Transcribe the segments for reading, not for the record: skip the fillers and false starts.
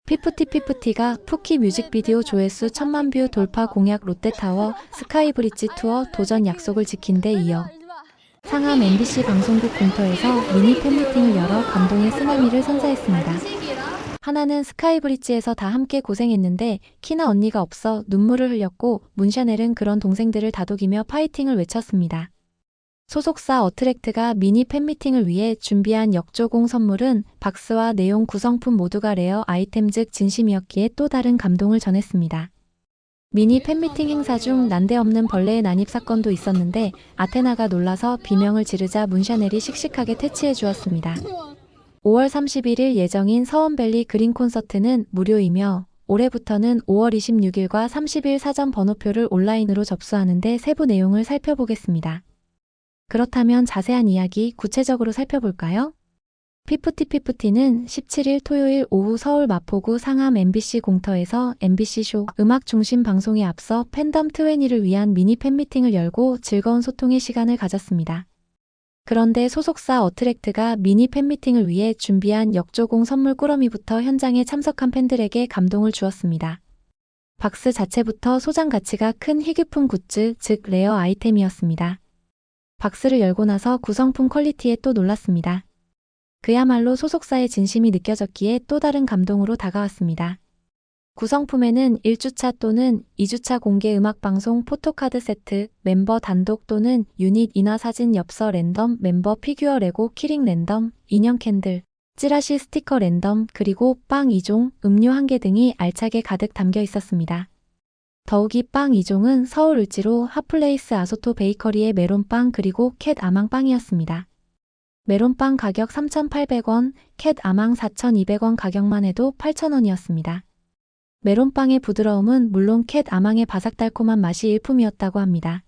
피프티피프티가 푸키 뮤직비디오 조회수 1000만 뷰 돌파 공약 롯데타워 스카이브리지 투어 도전 약속을 지킨 데 이어 상암 MBC 방송국 공터에서 미니 팬미팅을 열어 감동의 쓰나미를 선사했습니다. 하나는 스카이브리지에서 다 함께 고생했는데 키나 언니가 없어 눈물을 흘렸고 문샤넬은 그런 동생들을 다독이며 파이팅을 외쳤습니다. 소속사 어트랙트가 미니 팬미팅을 위해 준비한 역조공 선물은 박스와 내용 구성품 모두가 레어 아이템 즉 진심이었기에 또 다른 감동을 전했습니다. 미니 팬미팅 행사 중 난데없는 벌레의 난입 사건도 있었는데 아테나가 놀라서 비명을 지르자 문샤넬이 씩씩하게 퇴치해 주었습니다. 5월 31일 예정인 서원밸리 그린 콘서트는 무료이며 올해부터는 5월 26일과 30일 사전 번호표를 온라인으로 접수하는데 세부 내용을 살펴보겠습니다. 그렇다면 자세한 이야기 구체적으로 살펴볼까요? 피프티피프티는 17일 토요일 오후 서울 마포구 상암 MBC 공터에서 MBC쇼 음악 중심 방송에 앞서 팬덤 20를 위한 미니 팬미팅을 열고 즐거운 소통의 시간을 가졌습니다. 그런데 소속사 어트랙트가 미니 팬미팅을 위해 준비한 역조공 선물 꾸러미부터 현장에 참석한 팬들에게 감동을 주었습니다. 박스 자체부터 소장 가치가 큰 희귀품 굿즈, 즉 레어 아이템이었습니다. 박스를 열고 나서 구성품 퀄리티에 또 놀랐습니다. 그야말로 소속사의 진심이 느껴졌기에 또 다른 감동으로 다가왔습니다. 구성품에는 1주차 또는 2주차 공개 음악방송 포토카드 세트, 멤버 단독 또는 유닛 인화 사진 엽서 랜덤, 멤버 피규어 레고 키링 랜덤, 인형 캔들, 찌라시 스티커 랜덤, 그리고 빵 2종, 음료 1개 등이 알차게 가득 담겨 있었습니다. 더욱이 빵 2종은 서울 을지로 핫플레이스 아소토 베이커리의 메론빵 그리고 캣 아망빵이었습니다. 메론빵 가격 3,800원, 캣 아망 4,200원 가격만 해도 8,000원이었습니다. 메론빵의 부드러움은 물론 캣 아망의 바삭달콤한 맛이 일품이었다고 합니다.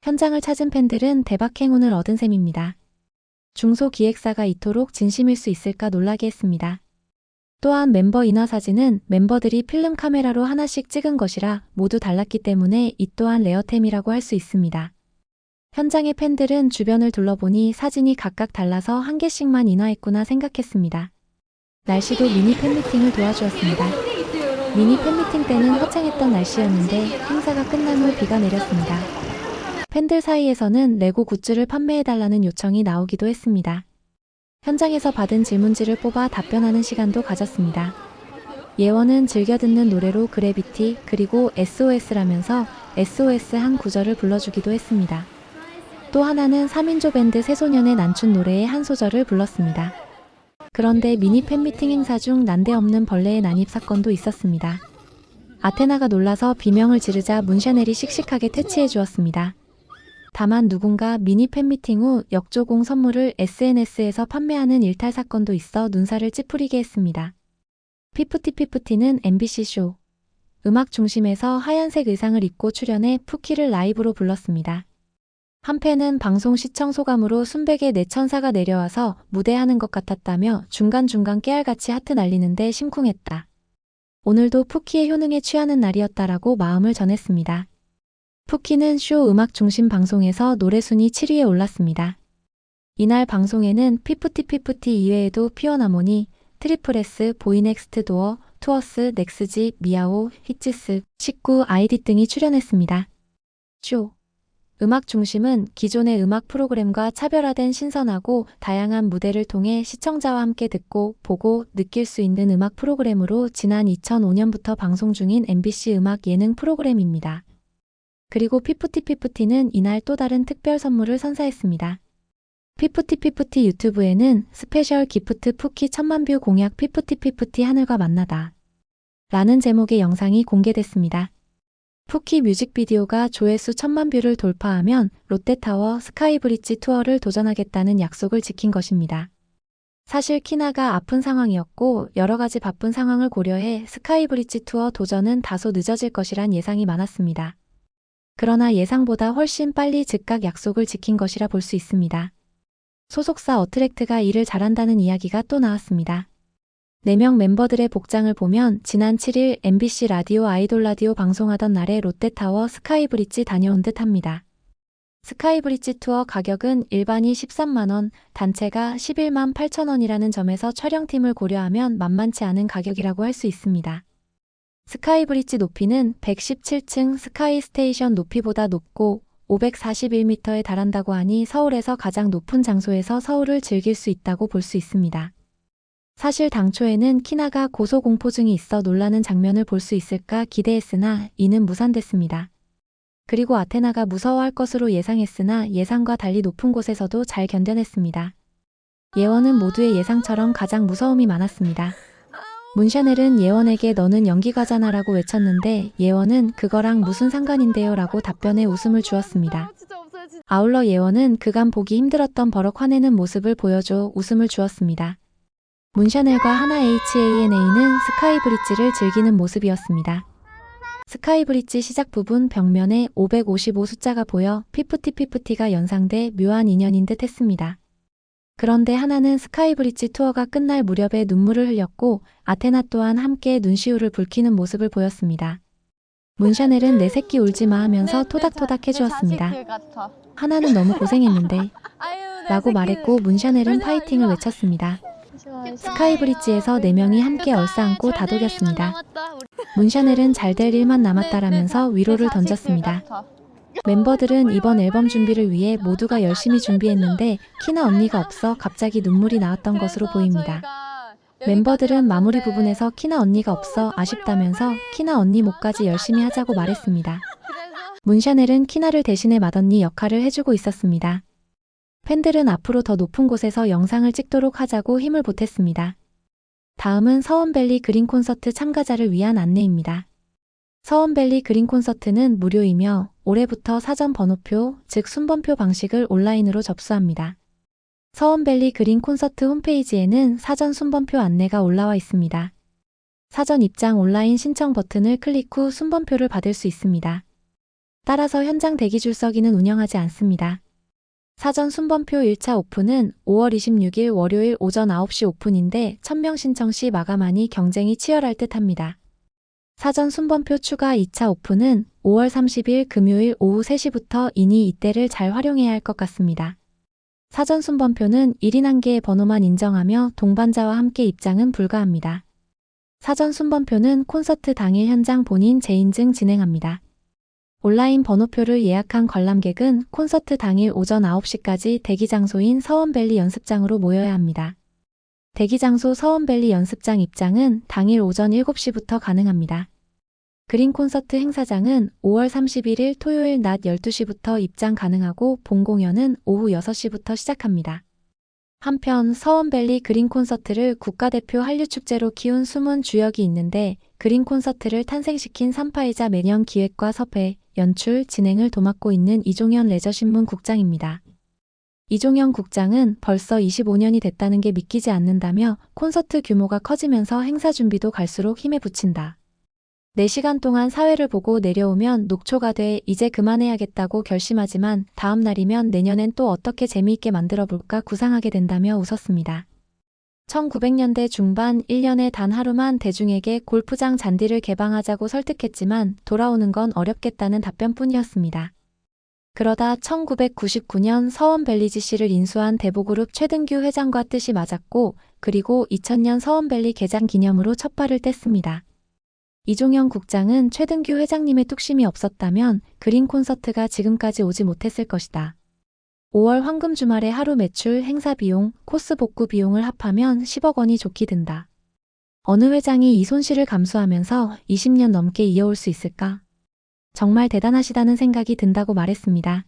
현장을 찾은 팬들은 대박 행운을 얻은 셈입니다. 중소기획사가 이토록 진심일 수 있을까 놀라게 했습니다. 또한 멤버 인화 사진은 멤버들이 필름 카메라로 하나씩 찍은 것이라 모두 달랐기 때문에 이 또한 레어템이라고 할 수 있습니다. 현장의 팬들은 주변을 둘러보니 사진이 각각 달라서 한 개씩만 인화했구나 생각했습니다. 날씨도 미니 팬미팅을 도와주었습니다. 미니 팬미팅 때는 화창했던 날씨였는데 행사가 끝난 후 비가 내렸습니다. 팬들 사이에서는 레고 굿즈를 판매해달라는 요청이 나오기도 했습니다. 현장에서 받은 질문지를 뽑아 답변하는 시간도 가졌습니다. 예원은 즐겨 듣는 노래로 그래비티 그리고 SOS라면서 SOS 한 구절을 불러주기도 했습니다. 또 하나는 3인조 밴드 새소년의 난춘 노래의 한 소절을 불렀습니다. 그런데 미니 팬미팅 행사 중 난데없는 벌레의 난입 사건도 있었습니다. 아테나가 놀라서 비명을 지르자 문샤넬이 씩씩하게 퇴치해 주었습니다. 다만 누군가 미니 팬미팅 후 역조공 선물을 SNS에서 판매하는 일탈 사건도 있어 눈살을 찌푸리게 했습니다. 피프티피프티는 MBC쇼 음악 중심에서 하얀색 의상을 입고 출연해 푸키를 라이브로 불렀습니다. 한 팬은 방송 시청 소감으로 순백의 내 천사가 내려와서 무대하는 것 같았다며 중간중간 깨알같이 하트 날리는데 심쿵했다. 오늘도 푸키의 효능에 취하는 날이었다라고 마음을 전했습니다. 푸키는 쇼 음악 중심 방송에서 노래 순위 7위에 올랐습니다. 이날 방송에는 피프티피프티 이외에도 피어나모니, 트리플S, 보이넥스트 도어, 투어스, 넥스지, 미아오, 히츠스, 19, 아이디 등이 출연했습니다. 쇼 음악 중심은 기존의 음악 프로그램과 차별화된 신선하고 다양한 무대를 통해 시청자와 함께 듣고, 보고, 느낄 수 있는 음악 프로그램으로 지난 2005년부터 방송 중인 MBC 음악 예능 프로그램입니다. 그리고 피프티피프티는 이날 또 다른 특별 선물을 선사했습니다. 피프티피프티 유튜브에는 스페셜 기프트 푸키 1000만 뷰 공약 피프티피프티 하늘과 만나다 라는 제목의 영상이 공개됐습니다. 푸키 뮤직비디오가 조회수 1000만 뷰를 돌파하면 롯데타워 스카이브리지 투어를 도전하겠다는 약속을 지킨 것입니다. 사실 키나가 아픈 상황이었고 여러 가지 바쁜 상황을 고려해 스카이브리지 투어 도전은 다소 늦어질 것이란 예상이 많았습니다. 그러나 예상보다 훨씬 빨리 즉각 약속을 지킨 것이라 볼 수 있습니다. 소속사 어트랙트가 일을 잘한다는 이야기가 또 나왔습니다. 4명 멤버들의 복장을 보면 지난 7일 MBC 라디오 아이돌 라디오 방송하던 날에 롯데타워 스카이브리지 다녀온 듯 합니다. 스카이브리지 투어 가격은 일반이 13만원, 단체가 11만 8천원이라는 점에서 촬영팀을 고려하면 만만치 않은 가격이라고 할 수 있습니다. 스카이브리지 높이는 117층 스카이 스테이션 높이보다 높고 541m에 달한다고 하니 서울에서 가장 높은 장소에서 서울을 즐길 수 있다고 볼 수 있습니다. 사실 당초에는 키나가 고소공포증이 있어 놀라는 장면을 볼 수 있을까 기대했으나 이는 무산됐습니다. 그리고 아테나가 무서워할 것으로 예상했으나 예상과 달리 높은 곳에서도 잘 견뎌냈습니다. 예원은 모두의 예상처럼 가장 무서움이 많았습니다. 문샤넬은 예원에게 너는 연기가잖아 라고 외쳤는데 예원은 그거랑 무슨 상관인데요 라고 답변에 웃음을 주었습니다. 아울러 예원은 그간 보기 힘들었던 버럭 화내는 모습을 보여줘 웃음을 주었습니다. 문샤넬과 하나 HANA는 스카이브리지를 즐기는 모습이었습니다. 스카이브리지 시작 부분 벽면에 555 숫자가 보여 피프티가 연상돼 묘한 인연인 듯 했습니다. 그런데 하나는 스카이브리지 투어가 끝날 무렵에 눈물을 흘렸고 아테나 또한 함께 눈시울을 붉히는 모습을 보였습니다. 문샤넬은 내 새끼 울지마 하면서 토닥토닥 해주었습니다. 하나는 너무 고생했는데 라고 말했고 문샤넬은 파이팅을 외쳤습니다. 스카이브리지에서 4명이 함께 얼싸안고 다독였습니다. 문샤넬은 잘 될 일만 남았다라면서 위로를 던졌습니다. 멤버들은 이번 앨범 준비를 위해 모두가 열심히 준비했는데 키나 언니가 없어 갑자기 눈물이 나왔던 것으로 보입니다. 멤버들은 마무리 부분에서 키나 언니가 없어 아쉽다면서 키나 언니 목까지 열심히 하자고 말했습니다. 문샤넬은 키나를 대신해 맏언니 역할을 해주고 있었습니다. 팬들은 앞으로 더 높은 곳에서 영상을 찍도록 하자고 힘을 보탰습니다. 다음은 서원밸리 그린 콘서트 참가자를 위한 안내입니다. 서원밸리 그린 콘서트는 무료이며 올해부터 사전 번호표, 즉 순번표 방식을 온라인으로 접수합니다. 서원밸리 그린 콘서트 홈페이지에는 사전 순번표 안내가 올라와 있습니다. 사전 입장 온라인 신청 버튼을 클릭 후 순번표를 받을 수 있습니다. 따라서 현장 대기 줄서기는 운영하지 않습니다. 사전 순번표 1차 오픈은 5월 26일 월요일 오전 9시 오픈인데 1000명 신청 시 마감하니 경쟁이 치열할 듯 합니다. 사전 순번표 추가 2차 오픈은 5월 30일 금요일 오후 3시부터 이니 이때를 잘 활용해야 할 것 같습니다. 사전 순번표는 1인 1개의 번호만 인정하며 동반자와 함께 입장은 불가합니다. 사전 순번표는 콘서트 당일 현장 본인 재인증 진행합니다. 온라인 번호표를 예약한 관람객은 콘서트 당일 오전 9시까지 대기 장소인 서원밸리 연습장으로 모여야 합니다. 대기 장소 서원밸리 연습장 입장은 당일 오전 7시부터 가능합니다. 그린 콘서트 행사장은 5월 31일 토요일 낮 12시부터 입장 가능하고 본 공연은 오후 6시부터 시작합니다. 한편 서원밸리 그린 콘서트를 국가대표 한류축제로 키운 숨은 주역이 있는데 그린 콘서트를 탄생시킨 산파이자 매년 기획과 섭외, 연출, 진행을 도맡고 있는 이종현 레저신문 국장입니다. 이종현 국장은 벌써 25년이 됐다는 게 믿기지 않는다며 콘서트 규모가 커지면서 행사 준비도 갈수록 힘에 부친다. 4시간 동안 사회를 보고 내려오면 녹초가 돼 이제 그만해야겠다고 결심하지만 다음 날이면 내년엔 또 어떻게 재미있게 만들어볼까 구상하게 된다며 웃었습니다. 1900년대 중반 1년에 단 하루만 대중에게 골프장 잔디를 개방하자고 설득했지만 돌아오는 건 어렵겠다는 답변뿐이었습니다. 그러다 1999년 서원밸리지씨를 인수한 대보그룹 최등규 회장과 뜻이 맞았고 그리고 2000년 서원밸리 개장 기념으로 첫 발을 뗐습니다. 이종현 국장은 최등규 회장님의 뚝심이 없었다면 그린 콘서트가 지금까지 오지 못했을 것이다. 5월 황금 주말에 하루 매출, 행사 비용, 코스 복구 비용을 합하면 10억 원이 좋게 든다. 어느 회장이 이 손실을 감수하면서 20년 넘게 이어올 수 있을까? 정말 대단하시다는 생각이 든다고 말했습니다.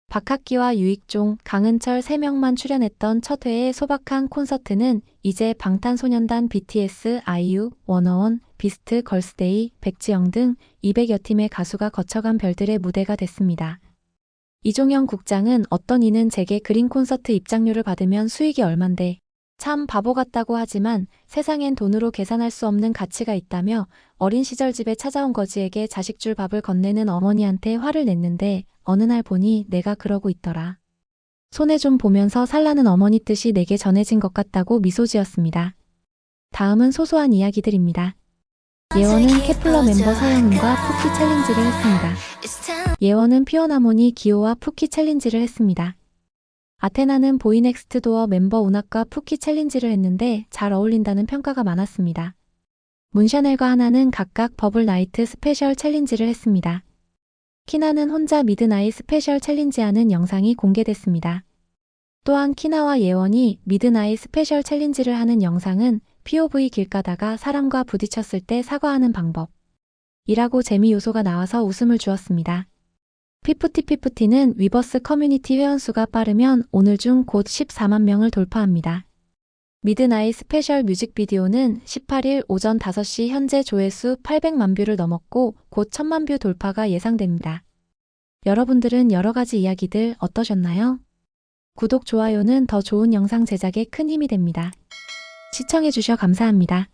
박학기와 유익종, 강은철 3명만 출연했던 첫 회의 소박한 콘서트는 이제 방탄소년단 BTS, 아이유, 워너원, 비스트, 걸스데이, 백지영 등 200여 팀의 가수가 거쳐간 별들의 무대가 됐습니다. 이종현 국장은 어떤 이는 제게 그린 콘서트 입장료를 받으면 수익이 얼만데 참 바보 같다고 하지만 세상엔 돈으로 계산할 수 없는 가치가 있다며 어린 시절 집에 찾아온 거지에게 자식 줄 밥을 건네는 어머니한테 화를 냈는데 어느 날 보니 내가 그러고 있더라. 손해 좀 보면서 살라는 어머니 뜻이 내게 전해진 것 같다고 미소 지었습니다. 다음은 소소한 이야기들입니다. 예원은 케플러 멤버 서영은과 푸키 챌린지를 했습니다. 예원은 퓨어나모니 기호와 푸키 챌린지를 했습니다. 아테나는 보이넥스트도어 멤버 운학과 푸키 챌린지를 했는데 잘 어울린다는 평가가 많았습니다. 문샤넬과 하나는 각각 버블 나이트 스페셜 챌린지를 했습니다. 키나는 혼자 미드나잇 스페셜 챌린지하는 영상이 공개됐습니다. 또한 키나와 예원이 미드나잇 스페셜 챌린지를 하는 영상은 POV 길 가다가 사람과 부딪혔을 때 사과하는 방법이라고 재미 요소가 나와서 웃음을 주었습니다. 피프티피프티는 위버스 커뮤니티 회원수가 빠르면 오늘 중 곧 14만 명을 돌파합니다. 미드나잇 스페셜 뮤직비디오는 18일 오전 5시 현재 조회수 800만 뷰를 넘었고 곧 1000만 뷰 돌파가 예상됩니다. 여러분들은 여러 가지 이야기들 어떠셨나요? 구독, 좋아요는 더 좋은 영상 제작에 큰 힘이 됩니다. 시청해주셔 감사합니다.